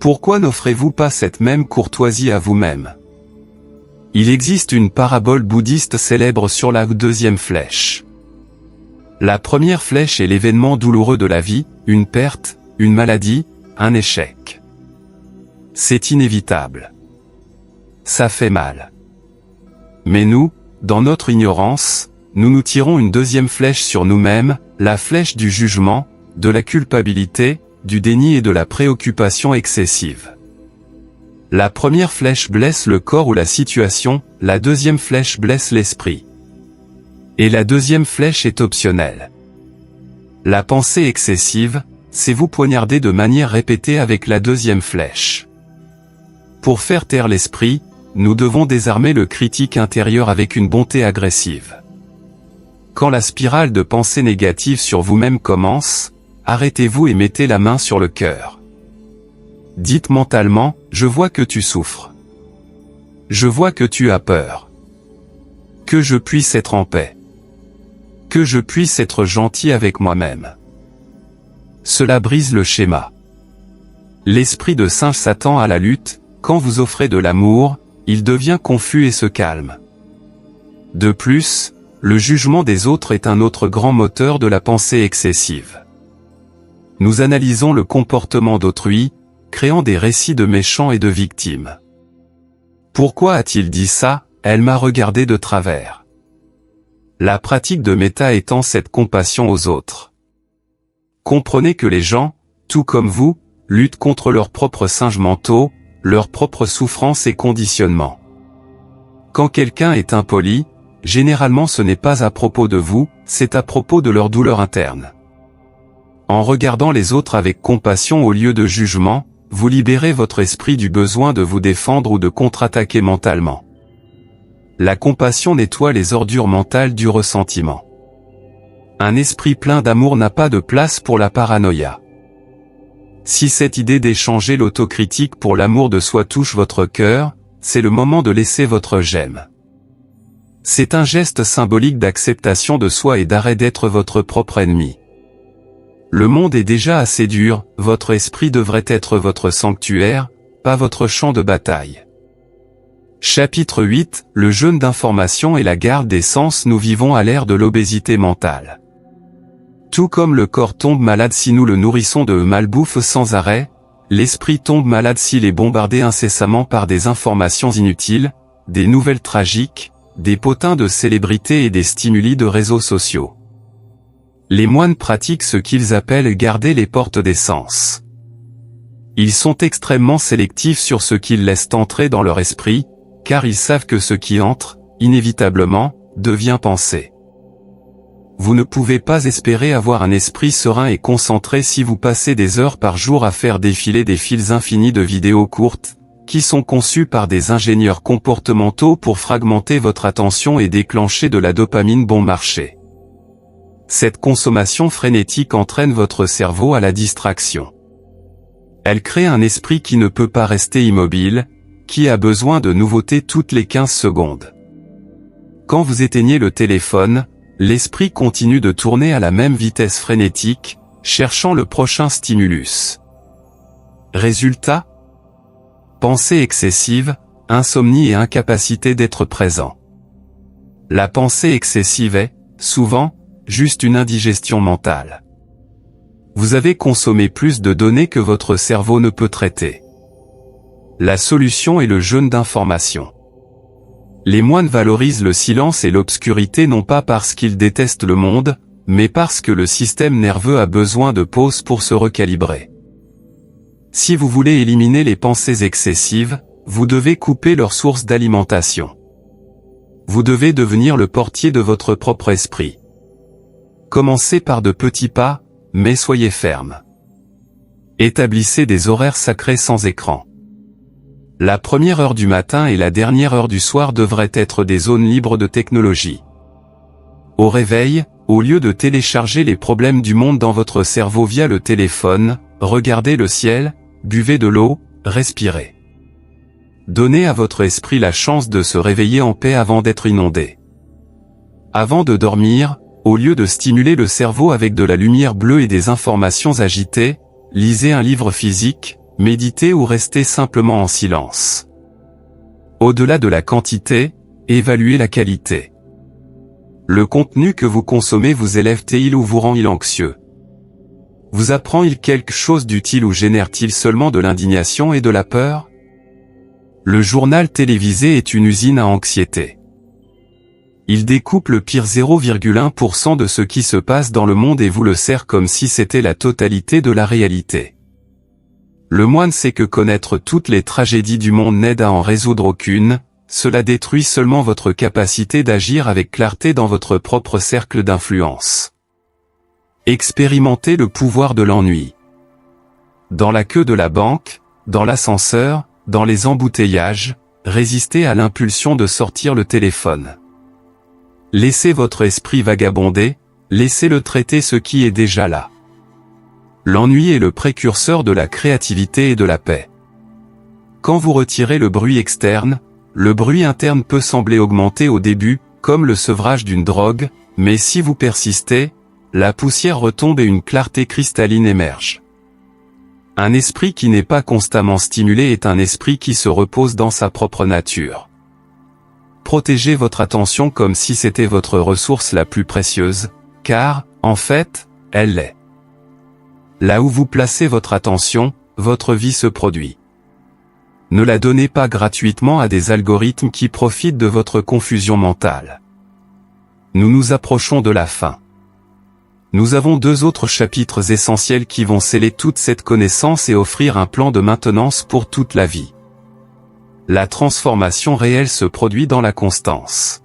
A: Pourquoi n'offrez-vous pas cette même courtoisie à vous-même? Il existe une parabole bouddhiste célèbre sur la deuxième flèche. La première flèche est l'événement douloureux de la vie, une perte, une maladie, un échec. c'est inévitable. Ça fait mal. Mais nous, dans notre ignorance, nous nous tirons une deuxième flèche sur nous-mêmes, la flèche du jugement, de la culpabilité, du déni et de la préoccupation excessive. La première flèche blesse le corps ou la situation, la deuxième flèche blesse l'esprit. Et la deuxième flèche est optionnelle. La pensée excessive, c'est vous poignarder de manière répétée avec la deuxième flèche. Pour faire taire l'esprit, nous devons désarmer le critique intérieur avec une bonté agressive. Quand la spirale de pensée négative sur vous-même commence, arrêtez-vous et mettez la main sur le cœur. Dites mentalement, je vois que tu souffres. Je vois que tu as peur. Que je puisse être en paix. Que je puisse être gentil avec moi-même. Cela brise le schéma. L'esprit de singe s'attend à la lutte, quand vous offrez de l'amour, il devient confus et se calme. De plus, le jugement des autres est un autre grand moteur de la pensée excessive. Nous analysons le comportement d'autrui, créant des récits de méchants et de victimes. Pourquoi a-t-il dit ça? Elle m'a regardé de travers. La pratique de méta étend cette compassion aux autres. Comprenez que les gens, tout comme vous, luttent contre leurs propres singes mentaux, leurs propres souffrances et conditionnements. Quand quelqu'un est impoli, généralement ce n'est pas à propos de vous, c'est à propos de leur douleur interne. En regardant les autres avec compassion au lieu de jugement, vous libérez votre esprit du besoin de vous défendre ou de contre-attaquer mentalement. La compassion nettoie les ordures mentales du ressentiment. Un esprit plein d'amour n'a pas de place pour la paranoïa. Si cette idée d'échanger l'autocritique pour l'amour de soi touche votre cœur, c'est le moment de laisser votre j'aime. C'est un geste symbolique d'acceptation de soi et d'arrêt d'être votre propre ennemi. Le monde est déjà assez dur, votre esprit devrait être votre sanctuaire, pas votre champ de bataille. Chapitre 8, le jeûne d'information et la garde des sens. Nous vivons à l'ère de l'obésité mentale. Tout comme le corps tombe malade si nous le nourrissons de malbouffe sans arrêt, l'esprit tombe malade s'il est bombardé incessamment par des informations inutiles, des nouvelles tragiques, des potins de célébrités et des stimuli de réseaux sociaux. Les moines pratiquent ce qu'ils appellent garder les portes des sens. Ils sont extrêmement sélectifs sur ce qu'ils laissent entrer dans leur esprit, car ils savent que ce qui entre, inévitablement, devient pensée. Vous ne pouvez pas espérer avoir un esprit serein et concentré si vous passez des heures par jour à faire défiler des fils infinis de vidéos courtes, qui sont conçues par des ingénieurs comportementaux pour fragmenter votre attention et déclencher de la dopamine bon marché. Cette consommation frénétique entraîne votre cerveau à la distraction. Elle crée un esprit qui ne peut pas rester immobile, qui a besoin de nouveautés toutes les 15 secondes. Quand vous éteignez le téléphone, l'esprit continue de tourner à la même vitesse frénétique, cherchant le prochain stimulus. Résultat ? Pensée excessive, insomnie et incapacité d'être présent. La pensée excessive est, souvent, juste une indigestion mentale. Vous avez consommé plus de données que votre cerveau ne peut traiter. La solution est le jeûne d'information. Les moines valorisent le silence et l'obscurité non pas parce qu'ils détestent le monde, mais parce que le système nerveux a besoin de pause pour se recalibrer. Si vous voulez éliminer les pensées excessives, vous devez couper leur source d'alimentation. Vous devez devenir le portier de votre propre esprit. Commencez par de petits pas, mais soyez ferme. Établissez des horaires sacrés sans écran. La première heure du matin et la dernière heure du soir devraient être des zones libres de technologie. Au réveil, au lieu de télécharger les problèmes du monde dans votre cerveau via le téléphone, regardez le ciel, buvez de l'eau, respirez. Donnez à votre esprit la chance de se réveiller en paix avant d'être inondé. Avant de dormir, au lieu de stimuler le cerveau avec de la lumière bleue et des informations agitées, lisez un livre physique, méditez ou restez simplement en silence. Au-delà de la quantité, évaluez la qualité. Le contenu que vous consommez vous élève-t-il ou vous rend-il anxieux? Vous apprend-il quelque chose d'utile ou génère-t-il seulement de l'indignation et de la peur? Le journal télévisé est une usine à anxiété. Il découpe le pire 0,1% de ce qui se passe dans le monde et vous le sert comme si c'était la totalité de la réalité. Le moine sait que connaître toutes les tragédies du monde n'aide à en résoudre aucune, cela détruit seulement votre capacité d'agir avec clarté dans votre propre cercle d'influence. Expérimentez le pouvoir de l'ennui. Dans la queue de la banque, dans l'ascenseur, dans les embouteillages, résistez à l'impulsion de sortir le téléphone. Laissez votre esprit vagabonder, laissez-le traiter ce qui est déjà là. L'ennui est le précurseur de la créativité et de la paix. Quand vous retirez le bruit externe, le bruit interne peut sembler augmenter au début, comme le sevrage d'une drogue, mais si vous persistez, la poussière retombe et une clarté cristalline émerge. Un esprit qui n'est pas constamment stimulé est un esprit qui se repose dans sa propre nature. Protégez votre attention comme si c'était votre ressource la plus précieuse, car, en fait, elle l'est. Là où vous placez votre attention, votre vie se produit. Ne la donnez pas gratuitement à des algorithmes qui profitent de votre confusion mentale. Nous nous approchons de la fin. Nous avons 2 autres chapitres essentiels qui vont sceller toute cette connaissance et offrir un plan de maintenance pour toute la vie. La transformation réelle se produit dans la constance.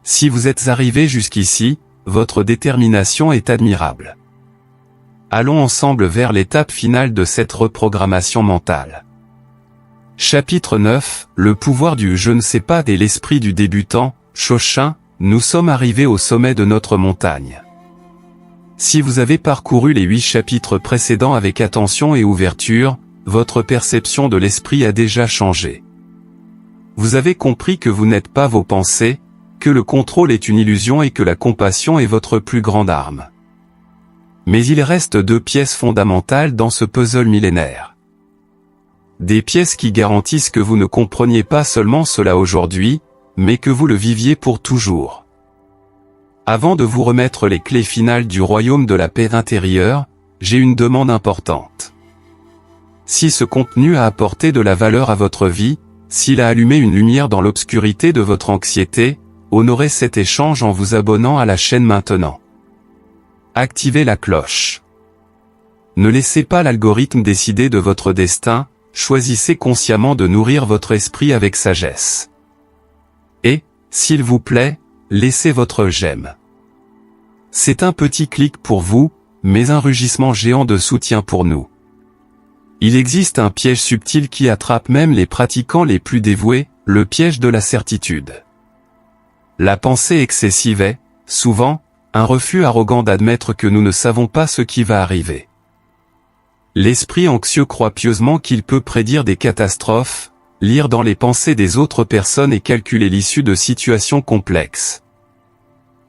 A: Si vous êtes arrivé jusqu'ici, votre détermination est admirable. Allons ensemble vers l'étape finale de cette reprogrammation mentale. Chapitre 9, le pouvoir du je ne sais pas et l'esprit du débutant, Shoshin, nous sommes arrivés au sommet de notre montagne. Si vous avez parcouru les 8 chapitres précédents avec attention et ouverture, votre perception de l'esprit a déjà changé. Vous avez compris que vous n'êtes pas vos pensées, que le contrôle est une illusion et que la compassion est votre plus grande arme. Mais il reste 2 pièces fondamentales dans ce puzzle millénaire. Des pièces qui garantissent que vous ne compreniez pas seulement cela aujourd'hui, mais que vous le viviez pour toujours. Avant de vous remettre les clés finales du royaume de la paix intérieure, j'ai une demande importante. Si ce contenu a apporté de la valeur à votre vie, s'il a allumé une lumière dans l'obscurité de votre anxiété, honorez cet échange en vous abonnant à la chaîne maintenant. Activez la cloche. Ne laissez pas l'algorithme décider de votre destin, choisissez consciemment de nourrir votre esprit avec sagesse. Et, s'il vous plaît, laissez votre j'aime. C'est un petit clic pour vous, mais un rugissement géant de soutien pour nous. Il existe un piège subtil qui attrape même les pratiquants les plus dévoués, le piège de la certitude. La pensée excessive est, souvent, un refus arrogant d'admettre que nous ne savons pas ce qui va arriver. L'esprit anxieux croit pieusement qu'il peut prédire des catastrophes, lire dans les pensées des autres personnes et calculer l'issue de situations complexes.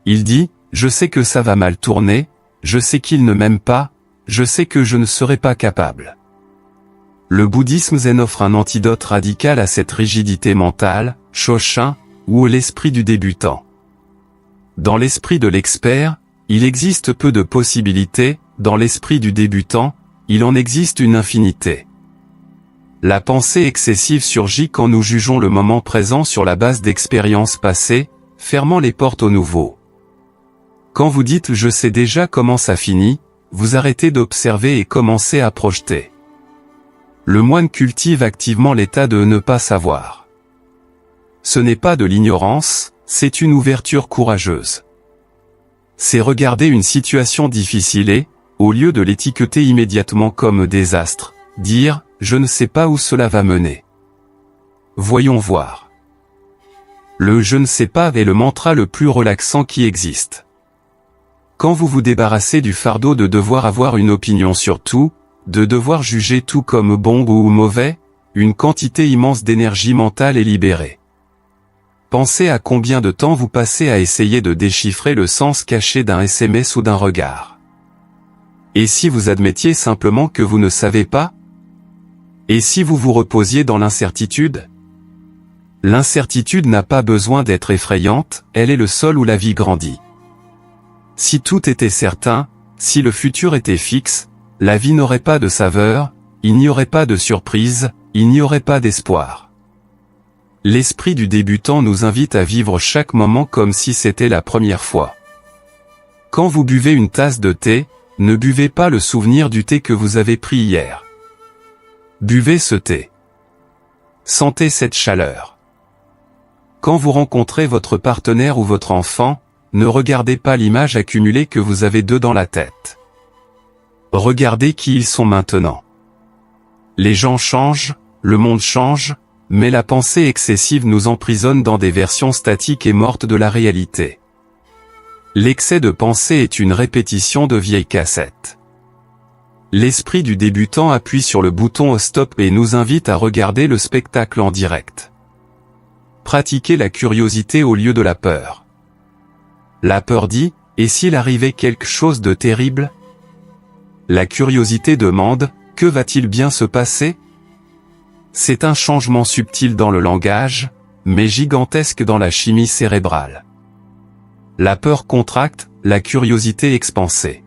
A: Il dit, je sais que ça va mal tourner, je sais qu'il ne m'aime pas, je sais que je ne serai pas capable. Le bouddhisme zen offre un antidote radical à cette rigidité mentale, Shoshin, ou l'esprit du débutant. Dans l'esprit de l'expert, il existe peu de possibilités, dans l'esprit du débutant, il en existe une infinité. La pensée excessive surgit quand nous jugeons le moment présent sur la base d'expériences passées, fermant les portes au nouveau. Quand vous dites « je sais déjà comment ça finit », vous arrêtez d'observer et commencez à projeter. Le moine cultive activement l'état de ne pas savoir. Ce n'est pas de l'ignorance, c'est une ouverture courageuse. C'est regarder une situation difficile et, au lieu de l'étiqueter immédiatement comme désastre, dire « je ne sais pas où cela va mener ». Voyons voir. Le « je ne sais pas » est le mantra le plus relaxant qui existe. Quand vous vous débarrassez du fardeau de devoir avoir une opinion sur tout, de devoir juger tout comme bon ou mauvais, une quantité immense d'énergie mentale est libérée. Pensez à combien de temps vous passez à essayer de déchiffrer le sens caché d'un SMS ou d'un regard. Et si vous admettiez simplement que vous ne savez pas? Et si vous vous reposiez dans l'incertitude? L'incertitude n'a pas besoin d'être effrayante, elle est le sol où la vie grandit. Si tout était certain, si le futur était fixe, la vie n'aurait pas de saveur, il n'y aurait pas de surprise, il n'y aurait pas d'espoir. L'esprit du débutant nous invite à vivre chaque moment comme si c'était la première fois. Quand vous buvez une tasse de thé, ne buvez pas le souvenir du thé que vous avez pris hier. Buvez ce thé. Sentez cette chaleur. Quand vous rencontrez votre partenaire ou votre enfant, ne regardez pas l'image accumulée que vous avez d'eux dans la tête. Regardez qui ils sont maintenant. Les gens changent, le monde change, mais la pensée excessive nous emprisonne dans des versions statiques et mortes de la réalité. L'excès de pensée est une répétition de vieilles cassettes. L'esprit du débutant appuie sur le bouton au stop et nous invite à regarder le spectacle en direct. Pratiquez la curiosité au lieu de la peur. La peur dit, et s'il arrivait quelque chose de terrible? La curiosité demande, que va-t-il bien se passer? C'est un changement subtil dans le langage, mais gigantesque dans la chimie cérébrale. La peur contracte, la curiosité expansée.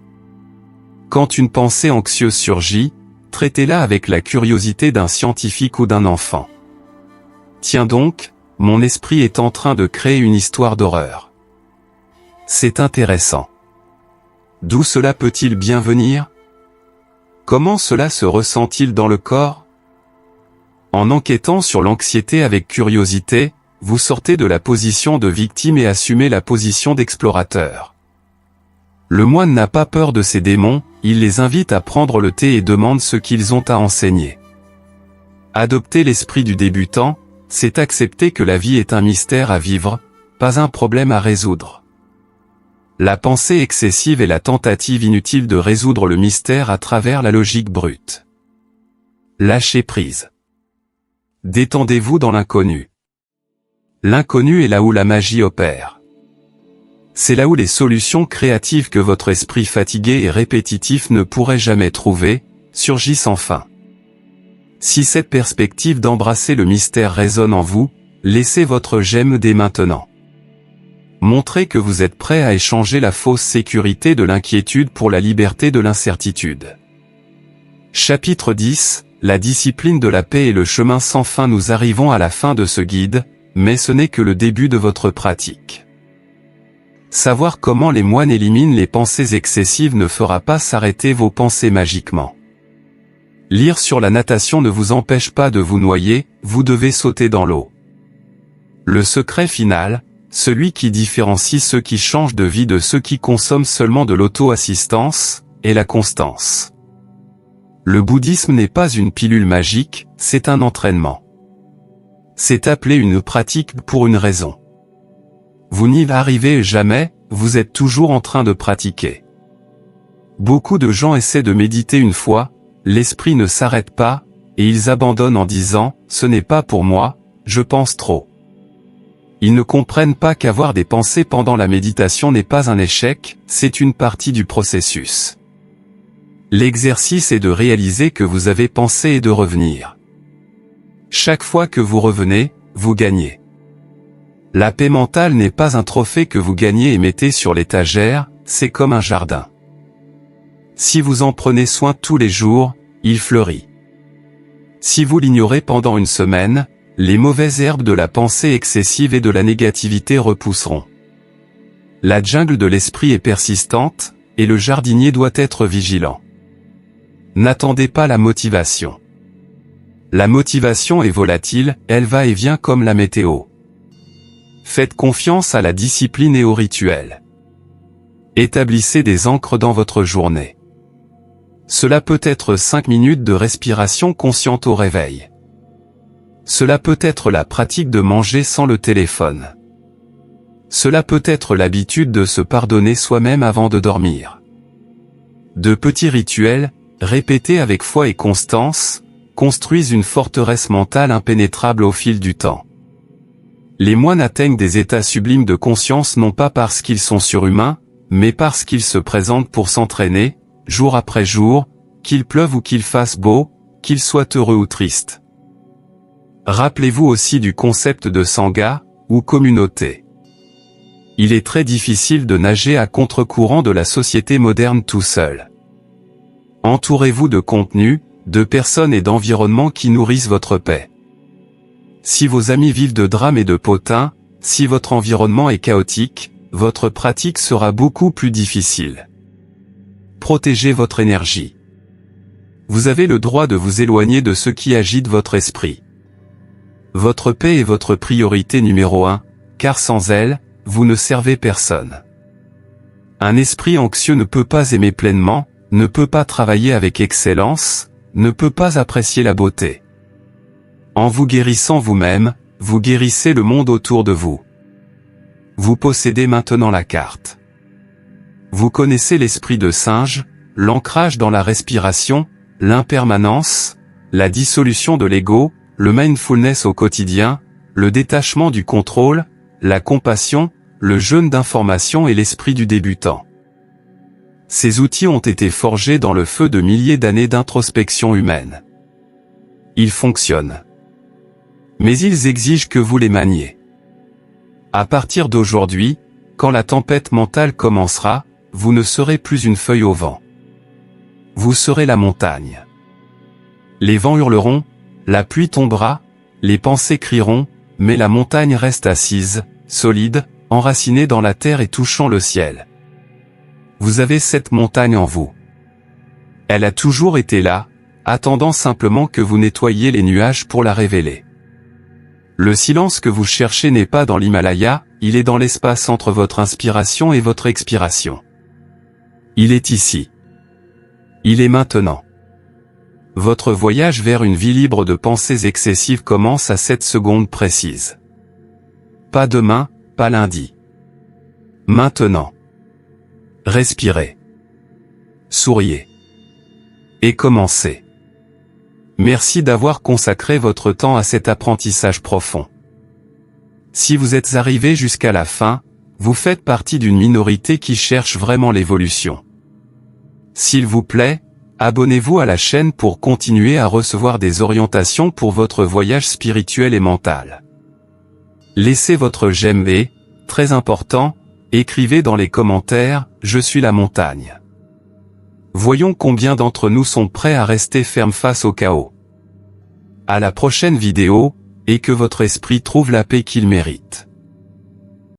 A: Quand une pensée anxieuse surgit, traitez-la avec la curiosité d'un scientifique ou d'un enfant. Tiens donc, mon esprit est en train de créer une histoire d'horreur. C'est intéressant. D'où cela peut-il bien venir? Comment cela se ressent-il dans le corps? En enquêtant sur l'anxiété avec curiosité, vous sortez de la position de victime et assumez la position d'explorateur. Le moine n'a pas peur de ses démons, il les invite à prendre le thé et demande ce qu'ils ont à enseigner. Adopter l'esprit du débutant, c'est accepter que la vie est un mystère à vivre, pas un problème à résoudre. La pensée excessive est la tentative inutile de résoudre le mystère à travers la logique brute. Lâchez prise. Détendez-vous dans l'inconnu. L'inconnu est là où la magie opère. C'est là où les solutions créatives que votre esprit fatigué et répétitif ne pourrait jamais trouver, surgissent enfin. Si cette perspective d'embrasser le mystère résonne en vous, laissez votre j'aime dès maintenant. Montrez que vous êtes prêt à échanger la fausse sécurité de l'inquiétude pour la liberté de l'incertitude. Chapitre 10, la discipline de la paix et le chemin sans fin. Nous arrivons à la fin de ce guide, mais ce n'est que le début de votre pratique. Savoir comment les moines éliminent les pensées excessives ne fera pas s'arrêter vos pensées magiquement. Lire sur la natation ne vous empêche pas de vous noyer, vous devez sauter dans l'eau. Le secret final, celui qui différencie ceux qui changent de vie de ceux qui consomment seulement de l'auto-assistance, est la constance. Le bouddhisme n'est pas une pilule magique, c'est un entraînement. C'est appelé une pratique pour une raison. Vous n'y arrivez jamais, vous êtes toujours en train de pratiquer. Beaucoup de gens essaient de méditer une fois, l'esprit ne s'arrête pas, et ils abandonnent en disant « ce n'est pas pour moi, je pense trop ». Ils ne comprennent pas qu'avoir des pensées pendant la méditation n'est pas un échec, c'est une partie du processus. L'exercice est de réaliser que vous avez pensé et de revenir. Chaque fois que vous revenez, vous gagnez. La paix mentale n'est pas un trophée que vous gagnez et mettez sur l'étagère, c'est comme un jardin. Si vous en prenez soin tous les jours, il fleurit. Si vous l'ignorez pendant une semaine, les mauvaises herbes de la pensée excessive et de la négativité repousseront. La jungle de l'esprit est persistante, et le jardinier doit être vigilant. N'attendez pas la motivation. La motivation est volatile, elle va et vient comme la météo. Faites confiance à la discipline et au rituel. Établissez des ancres dans votre journée. Cela peut être 5 minutes de respiration consciente au réveil. Cela peut être la pratique de manger sans le téléphone. Cela peut être l'habitude de se pardonner soi-même avant de dormir. De petits rituels, répétés avec foi et constance, construisent une forteresse mentale impénétrable au fil du temps. Les moines atteignent des états sublimes de conscience non pas parce qu'ils sont surhumains, mais parce qu'ils se présentent pour s'entraîner, jour après jour, qu'il pleuve ou qu'il fasse beau, qu'ils soient heureux ou tristes. Rappelez-vous aussi du concept de sangha, ou communauté. Il est très difficile de nager à contre-courant de la société moderne tout seul. Entourez-vous de contenus, de personnes et d'environnements qui nourrissent votre paix. Si vos amis vivent de drames et de potins, si votre environnement est chaotique, votre pratique sera beaucoup plus difficile. Protégez votre énergie. Vous avez le droit de vous éloigner de ce qui agite votre esprit. Votre paix est votre priorité numéro 1, car sans elle, vous ne servez personne. Un esprit anxieux ne peut pas aimer pleinement, ne peut pas travailler avec excellence, ne peut pas apprécier la beauté. En vous guérissant vous-même, vous guérissez le monde autour de vous. Vous possédez maintenant la carte. Vous connaissez l'esprit de singe, l'ancrage dans la respiration, l'impermanence, la dissolution de l'ego, le mindfulness au quotidien, le détachement du contrôle, la compassion, le jeûne d'information et l'esprit du débutant. Ces outils ont été forgés dans le feu de milliers d'années d'introspection humaine. Ils fonctionnent. Mais ils exigent que vous les maniez. À partir d'aujourd'hui, quand la tempête mentale commencera, vous ne serez plus une feuille au vent. Vous serez la montagne. Les vents hurleront, la pluie tombera, les pensées crieront, mais la montagne reste assise, solide, enracinée dans la terre et touchant le ciel. Vous avez cette montagne en vous. Elle a toujours été là, attendant simplement que vous nettoyiez les nuages pour la révéler. Le silence que vous cherchez n'est pas dans l'Himalaya, il est dans l'espace entre votre inspiration et votre expiration. Il est ici. Il est maintenant. Votre voyage vers une vie libre de pensées excessives commence à cette seconde précise. Pas demain, pas lundi. Maintenant. Respirez. Souriez. Et commencez. Merci d'avoir consacré votre temps à cet apprentissage profond. Si vous êtes arrivé jusqu'à la fin, vous faites partie d'une minorité qui cherche vraiment l'évolution. S'il vous plaît, abonnez-vous à la chaîne pour continuer à recevoir des orientations pour votre voyage spirituel et mental. Laissez votre j'aime et, très important, écrivez dans les commentaires « Je suis la montagne ». Voyons combien d'entre nous sont prêts à rester fermes face au chaos. À la prochaine vidéo, et que votre esprit trouve la paix qu'il mérite.